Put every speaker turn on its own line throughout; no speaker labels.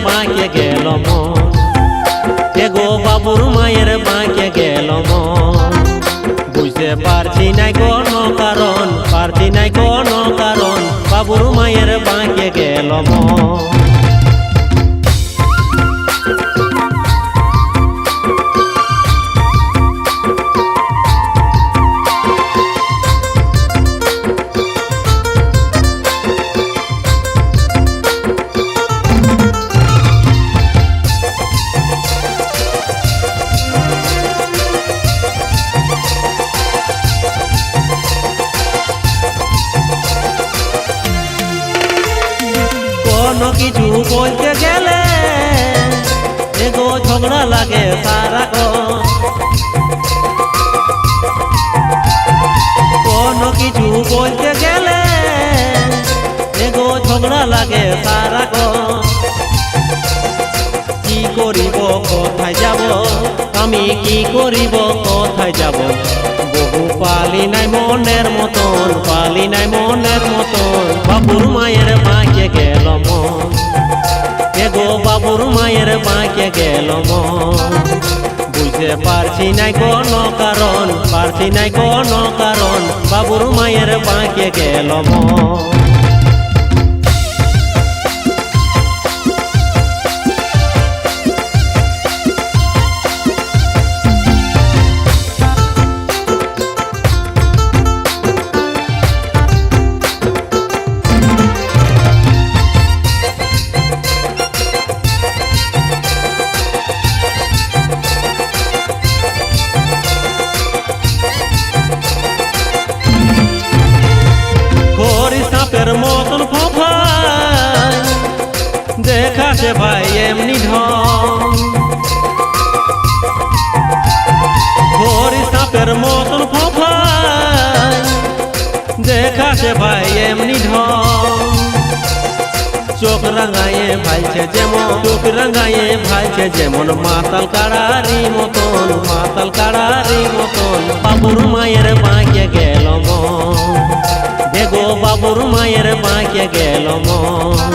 বাঁকে গেল মন, এগো বাবুর মায়ের বাঁকে গেল মন। বুঝতে পারছি নাই কোনো কারণ, পারছি নাই কোনো কারণ, বাবুর মায়ের বাঁকে গেল মন। কোনো কিছু বলতে গেলে এগো ঝগড়া লাগে সারাক্ষণ। কোনো কিছু বলতে গেলে এগো ঝগড়া লাগে সারাক্ষণ। কি করিব কোথায় যাব, আমি কি করিব কোথায় যাব, বহু পালি নাই মনের মতন, পালি নাই মনের মতন, বাবুর মায়ের বাঁকে গেল মন, এগো বাবুর মায়ের বাঁকে গেল মন। বুঝতে পারছি নাই কোনো কারণ, পারছি নাই কোনো কারণ, বাবুর মায়ের বাঁকে গেল মন। সাপের মতন ফোফায় দেখাছে ভাই এমনি ঢং, হরি সাপের মতন ফোফায় দেখাছে ভাই এমনি ঢং। চোখ রাঙায়ে ভাইছে যেমন, চোখ রাঙায়ে ভাইছে যেমন, মাতাল কাড়ারি মতন, মাতাল কাড়ারি মতন, বাবুর মায়ের বাঁকে গেল মন, এগো বাবুর মায়ের বাঁকে গেল মন।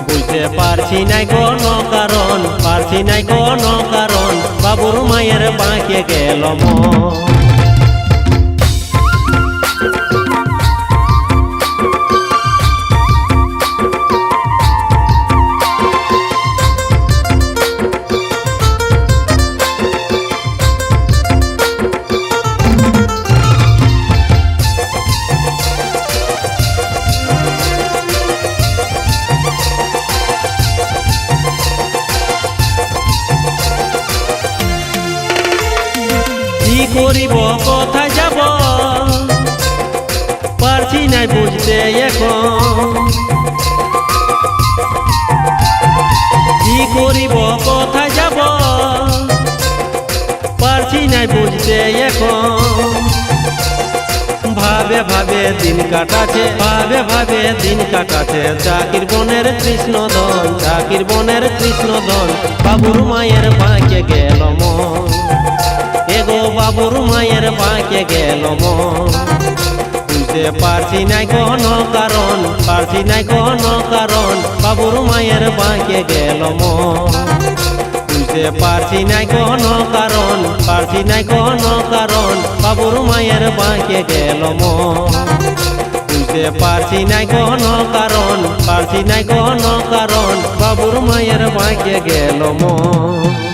বুঝতে পারছি নাই কোনো কারণ, পারছি নাই কোনো কারণ, বাবুর মায়ের বাঁকে গেল মন। কি করিব কোথায় যাব, পারছি নাই বুঝতে এখন। কি করিব কোথায় যাব, পারছি নাই বুঝতে এখন। ভাবে ভাবে দিন কাটাছে, ভাবে ভাবে দিন কাটাছে, চাকির বনের কৃষ্ণধন, চাকির বনের কৃষ্ণধন, বাবুর মায়ের বাঁকে গেল মন, এগো বাবুর মায়ের বাঁকে গেল মন। বুঝতে পারছি নাই কোনো কারণ, পারছি নাই কোনো কারণ, বাবুর মায়ের বাঁকে গেল মন। বুঝতে পারছি নাই কোনো কারণ, পারছি নাই কোনো কারণ, বাবুর মায়ের বাঁকে গেল মন। বুঝতে পারছি নাই কোনো কারণ, পারছি নাই কোনো কারণ, বাবুর মায়ের বাঁকে গেল মন।